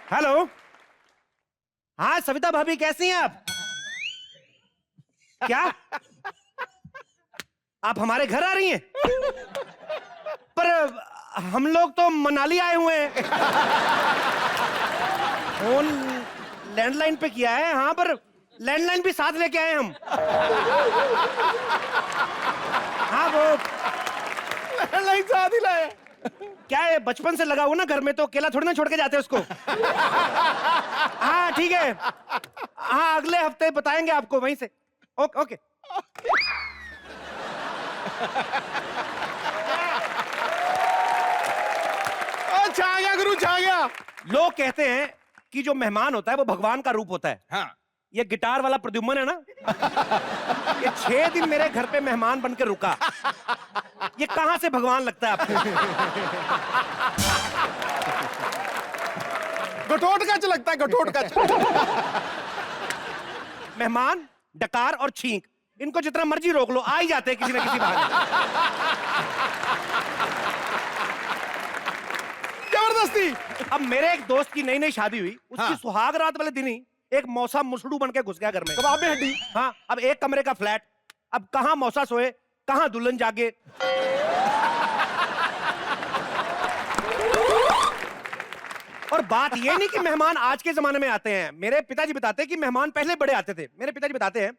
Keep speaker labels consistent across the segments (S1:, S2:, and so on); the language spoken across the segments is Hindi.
S1: हेलो। हाँ सविता भाभी, कैसी हैं आप? क्या आप हमारे घर आ रही हैं? पर हम लोग तो मनाली आए हुए हैं। फोन लैंडलाइन पे किया है। हाँ, पर लैंडलाइन भी साथ लेके आए हम। हाँ, वो
S2: लैंडलाइन साथ ही लाए।
S1: क्या है, बचपन से लगा हुआ ना घर में, तो अकेला थोड़ी ना छोड़ के जाते उसको। हाँ ठीक है। हाँ, अगले हफ्ते बताएंगे आपको वहीं से। Okay okay.
S2: छा गया गुरु, छा गया।
S1: लोग कहते हैं कि जो मेहमान होता है वो भगवान का रूप होता है।
S2: हाँ।
S1: ये गिटार वाला प्रद्युम्न है ना, ये 6 दिन मेरे घर पे मेहमान बनकर रुका। ये कहां से भगवान लगता है आपको?
S2: घटोटकच लगता है, घटोटकच।
S1: मेहमान, डकार और छींक, इनको जितना मर्जी रोक लो, आ ही जाते हैं किसी ना किसी बहाने।
S2: जबरदस्ती।
S1: अब मेरे एक दोस्त की नई नई शादी हुई, उसकी
S2: हाँ।
S1: सुहाग रात वाले दिन ही एक मौसा मुसड़ू बन के घुस गया घर में।
S2: कबाब में हड्डी।
S1: हाँ, अब एक कमरे का फ्लैट, अब कहां मौसा सोए, कहां दुल्हन जागे। और बात ये नहीं कि मेहमान आज के जमाने में आते हैं। मेरे पिताजी बताते हैं कि मेहमान पहले बड़े आते थे। मेरे पिताजी बताते हैं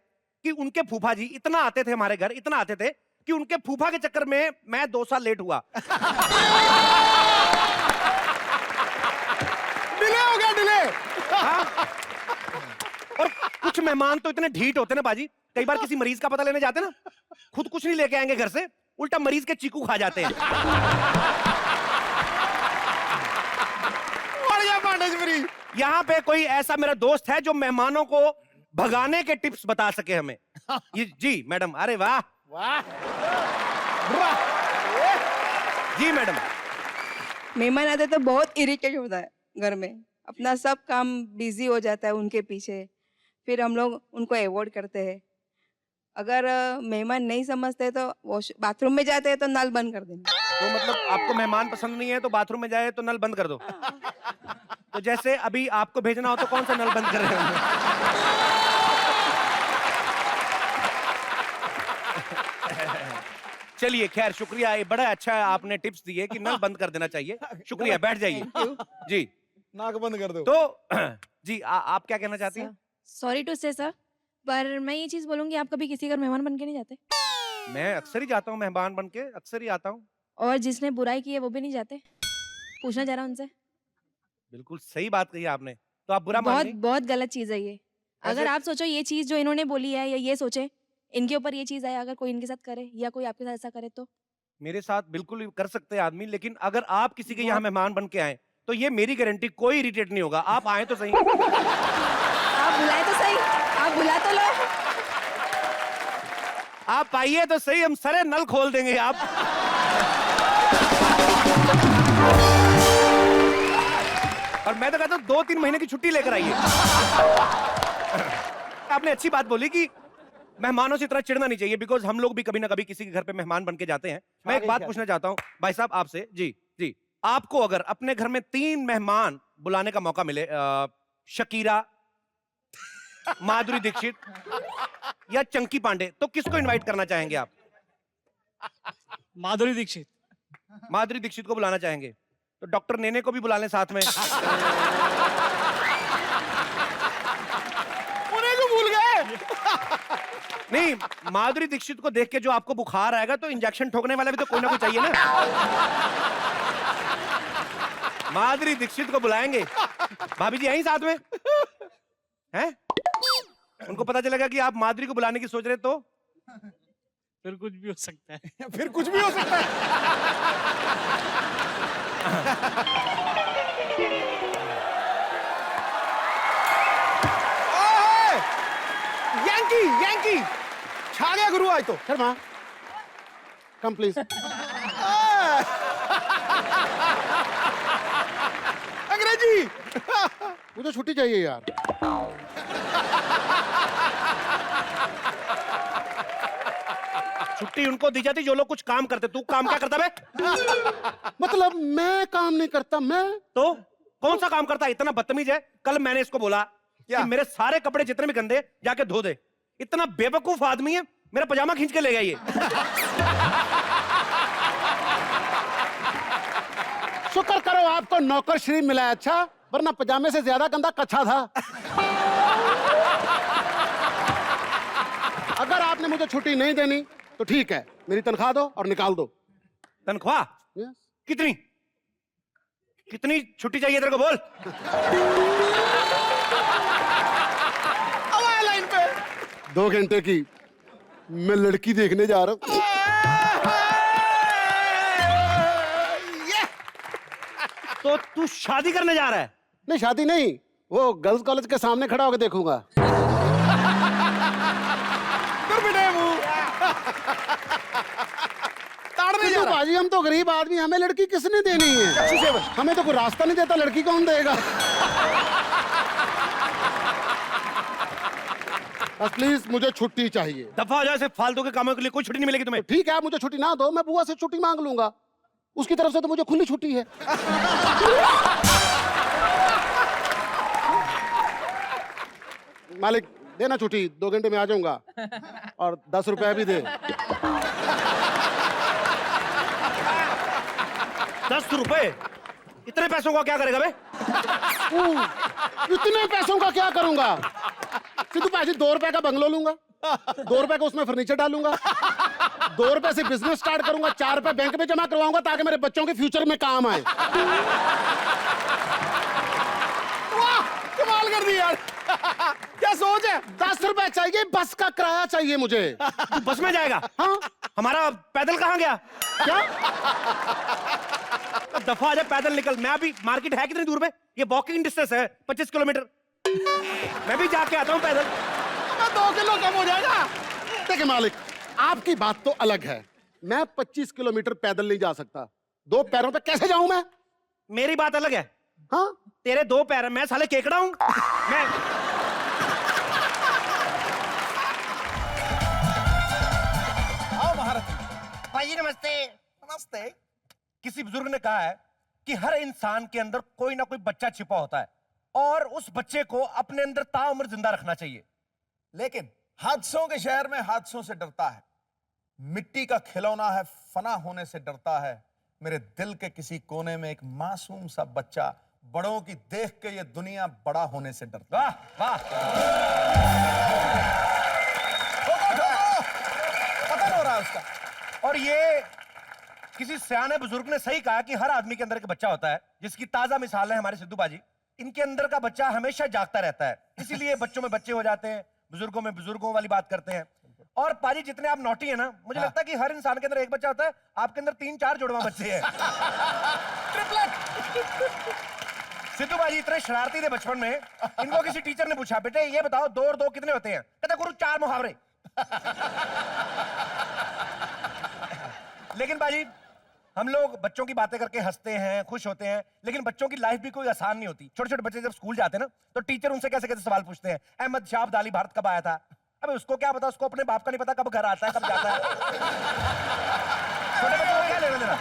S1: कि उनके फूफा जी इतना आते थे हमारे घर, इतना आते थे कि उनके फूफा के चक्कर में मैं 2 साल लेट हुआ।
S2: डिले हो गया, डिले।
S1: हाँ। और कुछ मेहमान तो इतने ढीठ होते ना बाजी, कई बार किसी मरीज का पता लेने जाते ना, खुद कुछ नहीं लेके आएंगे घर से, उल्टा मरीज के चीकू खा जाते हैं। यहाँ पे कोई ऐसा मेरा दोस्त है जो मेहमानों को भगाने के टिप्स बता सके हमें। ये जी मैडम। अरे वाह
S2: वाह।
S3: जी मैडम।
S4: मेहमान आते तो बहुत इरिटेट होता है घर में, अपना सब काम बिजी हो जाता है उनके पीछे, फिर हम लोग उनको अवॉइड करते हैं। अगर मेहमान नहीं समझते तो बाथरूम में जाते हैं तो नल बंद कर देना।
S1: तो मतलब आपको मेहमान पसंद नहीं है तो बाथरूम में जाए तो नल बंद कर दो। तो जैसे अभी आपको भेजना हो तो कौन सा नल बंद कर रहे हो? चलिए खैर, शुक्रिया, ये बड़ा अच्छा आपने टिप्स दिए कि नल बंद कर देना चाहिए। शुक्रिया, बैठ जाइए जी।
S2: नाक बंद कर दो।
S1: तो जी आप क्या कहना चाहती हैं?
S3: सॉरी टू से सर, पर मैं ये चीज बोलूंगी, आप कभी किसी घर मेहमान बन के नहीं जाते?
S1: मैं अक्सर ही जाता हूँ मेहमान बन के, अक्सर ही आता हूँ।
S3: और जिसने बुराई की है वो भी नहीं जाते? पूछना जरा उनसे।
S1: बिल्कुल सही बात कही आपने। तो आप बुरा मान
S3: बहुत
S1: रही?
S3: बहुत गलत चीज है ये। अगर
S1: ऐसे-
S3: आप सोचो ये चीज जो इन्होंने बोली है, या ये सोचे इनके ऊपर ये चीज आए, अगर कोई इनके साथ करे या कोई आपके साथ ऐसा करे तो?
S1: मेरे साथ बिल्कुल कर सकते हैं आदमी, लेकिन अगर आप किसी के यहाँ मेहमान बन के आए तो ये मेरी गारंटी, कोई इरिटेट नहीं होगा। आप आए तो सही।
S3: आप बुलाए तो सही, आप बुला तो लो।
S1: आप आइए तो सही, हम सारे नल खोल देंगे। आप और मैं तो कहता हूँ 2-3 महीने की छुट्टी लेकर आइए। आपने अच्छी बात बोली कि मेहमानों से इतना चिढ़ना नहीं चाहिए, बिकॉज हम लोग भी कभी ना कभी किसी के घर पे मेहमान बन के जाते हैं। मैं एक बात पूछना चाहता हूँ भाई साहब आपसे। जी जी, आपको अगर अपने घर में 3 मेहमान बुलाने का मौका मिले, शकीरा, माधुरी दीक्षित या चंकी पांडे, तो किसको इनवाइट करना चाहेंगे आप?
S5: माधुरी दीक्षित।
S1: माधुरी दीक्षित को बुलाना चाहेंगे, तो डॉक्टर नेने को भी बुला लें साथ में।
S2: उन्हें को भूल गए।
S1: नहीं, माधुरी दीक्षित को देख के जो आपको बुखार आएगा तो इंजेक्शन ठोकने वाला भी तो कोई ना कोई चाहिए ना। माधुरी दीक्षित को बुलाएंगे। भाभी जी यहीं साथ में हैं? उनको पता चलेगा कि आप माधुरी को बुलाने की सोच रहे, तो
S5: फिर कुछ भी हो सकता है।
S2: फिर कुछ भी हो सकता है। यांकी, यांकी छा गया गुरु आज तो।
S6: Sharma come please.
S2: अंग्रेजी।
S6: मुझे छुट्टी चाहिए यार।
S1: छुट्टी उनको दी जाती जो लोग कुछ काम करते। तू काम क्या करता बे?
S6: मतलब मैं काम नहीं करता, मैं
S1: तो कौन सा काम करता है, इतना बदतमीज है। कल मैंने इसको बोला
S2: क्या?
S1: कि मेरे सारे कपड़े जितने भी गंदे जाके धो दे। इतना बेवकूफ आदमी है, मेरा पजामा खींच के ले गया ये।
S6: शुक्र करो आपको नौकरश्री मिला है, अच्छा, वरना पजामे से ज्यादा गंदा कच्छा था। अगर आपने मुझे छुट्टी नहीं देनी तो ठीक है, मेरी तनख्वाह दो और निकाल दो।
S1: तनख्वाह
S6: Yes?
S1: कितनी कितनी छुट्टी चाहिए तेरे को, बोल।
S2: अब आया लाइन पे।
S6: 2 घंटे की। मैं लड़की देखने जा रहा हूँ।
S2: ये
S1: तो तू शादी करने जा रहा है?
S6: नहीं, शादी नहीं, वो गर्ल्स कॉलेज के सामने खड़ा होकर देखूंगा।
S2: दुर्बिने मुंह। ताड़ने जा
S6: किंतु
S2: रहा।
S6: बाजी, हम तो गरीब आदमी, हमें लड़की किसने देनी है? हमें तो कोई रास्ता नहीं देता, लड़की कौन देगा? बस प्लीज मुझे छुट्टी चाहिए।
S1: दफा हो जाए, ऐसे फालतू के कामों के लिए कोई छुट्टी नहीं मिलेगी तुम्हें।
S6: ठीक है, आप मुझे छुट्टी ना दो, मैं बुआ से छुट्टी मांग लूंगा, उसकी तरफ से तो मुझे खुली छुट्टी है। मालिक देना छुट्टी, 2 घंटे में आ जाऊंगा, और 10 रुपया भी दे।
S1: 10 रुपए? इतने पैसों का क्या करेगा बे?
S6: इतने पैसों का क्या करूंगा? सिद्धू भाजी 2 रुपए का बंगलो लूंगा, 2 रुपए का उसमें फर्नीचर डालूंगा, 2 रुपए से बिजनेस स्टार्ट करूंगा, 4 रुपए बैंक में जमा करवाऊंगा ताकि मेरे बच्चों के फ्यूचर में काम आए।
S2: वाह, कमाल कर दी यार। क्या सोच है?
S6: 10 रुपए चाहिए, बस का किराया चाहिए मुझे।
S1: तू बस में जाएगा?
S6: हाँ,
S1: हमारा पैदल कहाँ गया?
S6: क्या?
S1: दफा आ जा, पैदल निकल। मैं अभी, मार्केट है कितनी दूर पे? ये वॉकिंग डिस्टेंस है 25 किलोमीटर। मैं भी जाके आता हूँ पैदल।
S2: 2 किलो कम हो जाएगा।
S6: देखिए मालिक, आपकी बात तो अलग है, मैं 25 किलोमीटर पैदल नहीं जा सकता। 2 पैरों पे कैसे जाऊं मैं?
S1: मेरी बात अलग है।
S6: हाँ,
S1: तेरे 2 पैर हैं, मैं साले केकड़ा हूँ। मैं
S2: आओ महारथ।
S1: भाई नमस्ते।
S2: नमस्ते।
S1: किसी बुजुर्ग ने कहा है कि हर इंसान के अंदर कोई ना कोई बच्चा छिपा होता है और उस बच्चे को अपने अंदर ताउम्र जिंदा रखना चाहिए।
S2: लेकिन हादसों के शहर में हादसों से डरता है, मिट्टी का खिलौना है, फना होने से डरता है। मेरे दिल के किसी कोने में एक मासूम सा बच्चा बड़ों की देख के ये दुनिया बड़ा होने से डरता है।
S1: वाह वाह।
S2: पता हो रहा है उसका।
S1: और ये किसी सियाने बुजुर्ग ने सही कहा कि हर आदमी के अंदर एक बच्चा होता है, जिसकी ताजा मिसाल है हमारे सिद्धू बाजी। इनके अंदर का बच्चा हमेशा जागता रहता है, इसीलिए बच्चों में बच्चे हो जाते हैं, बुजुर्गों में बुजुर्गों वाली बात करते हैं। और पाजी जितने आप नॉटी है ना, मुझे लगता है कि हर इंसान के अंदर एक बच्चा होता है, आपके अंदर 3-4 जुड़वा बच्चे हैं। ट्रिपलेट। सिद्धू बाजी इतने शरारती थे बचपन में, इनको किसी टीचर ने पूछा, बेटे ये बताओ 2 और 2 कितने होते हैं? कहता गुरु 4 मुहावरे। लेकिन बाजी हम लोग बच्चों की बातें करके हंसते हैं, खुश होते हैं, लेकिन बच्चों की लाइफ भी कोई आसान नहीं होती। छोटे छोटे बच्चे जब स्कूल जाते हैं ना, तो टीचर उनसे कैसे कैसे सवाल पूछते हैं। अहमद शाह अब्दाली भारत कब आया था? अबे उसको क्या पता, उसको अपने बाप का नहीं पता कब घर आता है कब जाता है। छोटे बच्चों को क्या लेना देना?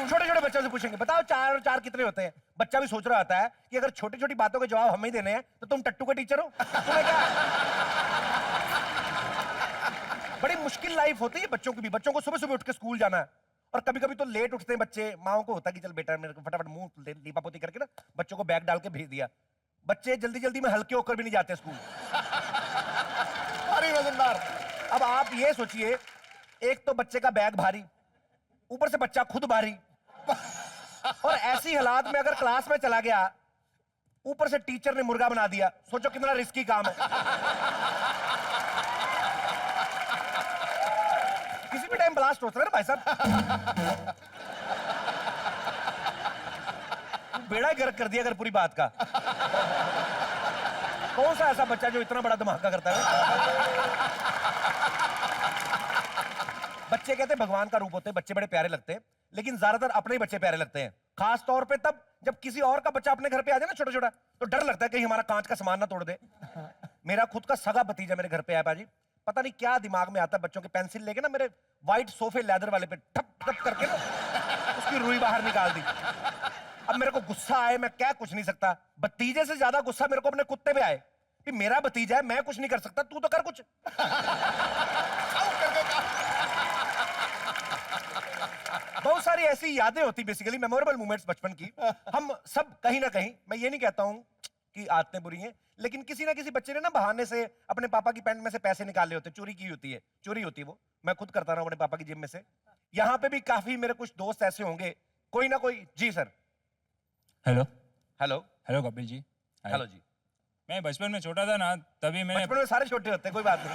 S1: छोटे छोटे बच्चों से पूछेंगे बताओ 4 और 4 कितने होते हैं? बच्चा भी सोच रहा होता है कि अगर छोटी छोटी बातों के जवाब हमें ही देने हैं तो तुम टट्टू के टीचर हो, तुम्हें क्या? बड़ी मुश्किल लाइफ होती है बच्चों की भी। बच्चों को सुबह सुबह उठ के स्कूल जाना है, और कभी कभी तो लेट उठते हैं बच्चे। माओ को होता है कि चल बेटा मेरे को फटाफट मुंह लीपा पोती करके ना बच्चों को बैग डाल के भेज दिया। बच्चे जल्दी जल्दी में हल्के होकर भी नहीं जाते स्कूल।
S2: भारी वजनदार।
S1: अब आप ये सोचिए, एक तो बच्चे का बैग भारी, ऊपर से बच्चा खुद भारी, और ऐसी हालात में अगर क्लास में चला गया, ऊपर से टीचर ने मुर्गा बना दिया, सोचो कितना रिस्की काम है। किसी भी टाइम ब्लास्ट हो सकता है ना भाई साहब। बेड़ा गर्क कर दिया अगर पूरी बात का। कौन सा ऐसा बच्चा जो इतना बड़ा धमाका करता है? बच्चे कहते हैं भगवान का रूप होते हैं, बच्चे बड़े प्यारे लगते हैं, लेकिन ज्यादातर अपने ही बच्चे प्यारे लगते हैं। खास तौर पे तब जब किसी और का बच्चा अपने घर पे आ जाए ना छोटा छोटा, तो डर लगता है कहीं हमारा कांच का सामान ना तोड़ दे। मेरा खुद का सगा भतीजा मेरे घर पे आया बाजी, पता नहीं क्या दिमाग में आता है, बच्चों की पेंसिल लेके ना मेरे व्हाइट सोफे लेदर वाले पे ठप ठप करके ना उसकी रुई बाहर निकाल दी। अब मेरे को गुस्सा आए, मैं क्या कुछ नहीं सकता। भतीजे से ज्यादा गुस्सा मेरे को अपने कुत्ते पे आए कि मेरा भतीजा है, मैं कुछ नहीं कर सकता, तू तो कर कुछ। बहुत सारी ऐसी यादें होती, बेसिकली मेमोरेबल मोमेंट्स बचपन की। हम सब कहीं ना कहीं, मैं ये नहीं कहता हूं कि आदतें बुरी हैं, लेकिन किसी ना किसी बच्चे ने ना बहाने से अपने पापा की पैंट में से पैसे निकाले होते, चोरी की होती है, चोरी होती है वो। मैं खुद करता रहा हूं अपने पापा की जेब में से। यहाँ पे भी काफी मेरे कुछ दोस्त ऐसे होंगे, कोई ना कोई। जी sir.
S7: Hello
S1: hello.
S7: Hello Kapil ji. Hi.
S1: Hello जी।
S7: मैं बचपन में छोटा था ना, तभी मैंने
S1: बचपन में सारे छोटे होते हैं, कोई बात नहीं।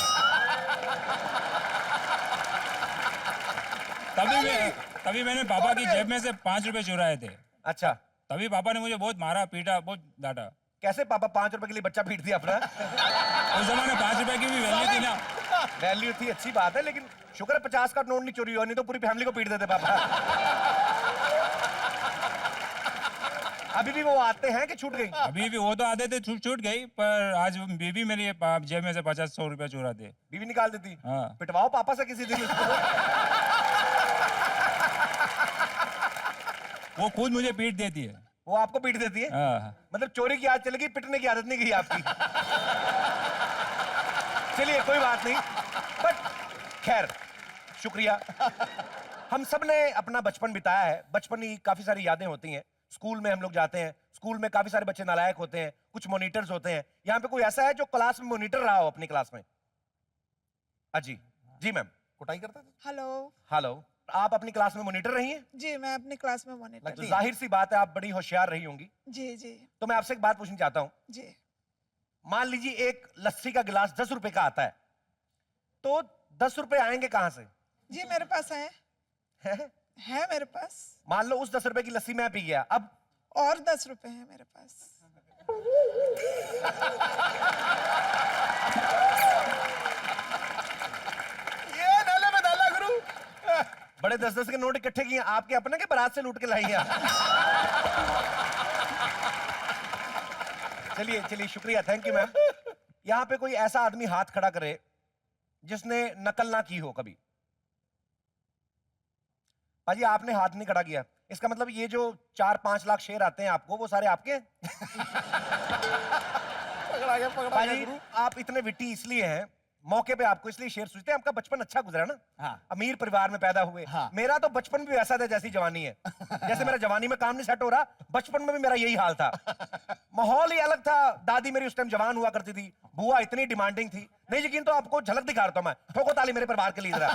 S7: तभी मैंने पापा की जेब में से 5 रुपए चुराए थे।
S1: अच्छा,
S7: तभी पापा ने मुझे बहुत मारा, पीटा, बहुत डांटा।
S1: कैसे पापा 5 रुपए के लिए बच्चा पीट दिया अपना?
S7: उस जमाने 5 रुपए की भी वैल्यू थी ना।
S1: वैल्यू थी, अच्छी बात है, लेकिन शुक्र है 50 का नोट नहीं चोरी हुआ, नहीं तो पूरी फैमिली को पीट देते पापा। अभी भी वो आते हैं कि छूट गई?
S7: अभी भी वो तो आते थे, छूट गई, पर आज बीबी मेरी जेब में से 50-100 रुपए चुराते।
S1: बीवी निकाल देती?
S7: हाँ।
S1: पिटवाओ पापा से किसी दिन उसको।
S7: वो खुद मुझे पीट देती है।
S1: वो आपको पीट देती है?
S7: हाँ।
S1: मतलब चोरी की आदत चलेगी, पिटने की आदत नहीं गई आपकी। चलिए कोई बात नहीं, बट खैर शुक्रिया। हम सब ने अपना बचपन बिताया है, बचपन की काफी सारी यादें होती हैं। स्कूल में हम लोग जाते हैं, स्कूल में काफी सारे बच्चे नालायक होते हैं, कुछ मॉनिटर्स होते हैं। यहाँ पे कोई ऐसा है जो क्लास में मॉनिटर रहा हो अपनी क्लास में? जी जी मैम।
S2: कुटाई करते थे?
S8: हेलो।
S1: हेलो, आप अपनी क्लास में मॉनिटर रही हैं?
S8: जी, मैं अपनी क्लास में मॉनिटर।
S1: तो जाहिर सी बात है आप बड़ी होशियार रही होंगी।
S8: जी जी
S1: तो मैं आपसे एक बात पूछना चाहता हूँ।
S8: जी।
S1: मान लीजिए एक लस्सी का गिलास 10 रुपए का आता है, तो 10 रुपए आएंगे कहां से?
S8: जी मेरे पास है मेरे पास।
S1: मान लो उस 10 रुपए की लस्सी मैं पी गया, अब
S8: और 10 रुपए हैं मेरे पास।
S2: ये डाले में डाला गुरु।
S1: बड़े 10-10 के नोट इकट्ठे किए आपके अपने के बारात से लूट के लाई हैं। चलिए चलिए शुक्रिया, थैंक यू मैम। यहाँ पे कोई ऐसा आदमी हाथ खड़ा करे जिसने नकल ना की हो कभी? भाजी आपने हाथ नहीं खड़ा किया, इसका मतलब ये जो 4-5 लाख शेयर आते हैं आपको, वो सारे आपके हैं?
S2: पकड़ा गया
S1: भाजी
S2: गुरु।
S1: आप इतने विट्टी इसलिए हैं, मौके पे आपको इसलिए शेयर सूझते हैं, आपका बचपन अच्छा गुजरा ना।
S2: हाँ।
S1: अमीर परिवार में पैदा हुए।
S2: हाँ।
S1: मेरा तो बचपन भी वैसा था जैसी जवानी है। जैसे मेरा जवानी में काम नहीं सेट हो रहा, बचपन में भी मेरा यही हाल था। माहौल ही अलग था। दादी मेरी उस टाइम जवान हुआ करती थी, बुआ इतनी डिमांडिंग थी। नहीं यकीन तो आपको झलक दिखा रहा हूं मैं, ठोको ताली मेरे परिवार के लिए जरा।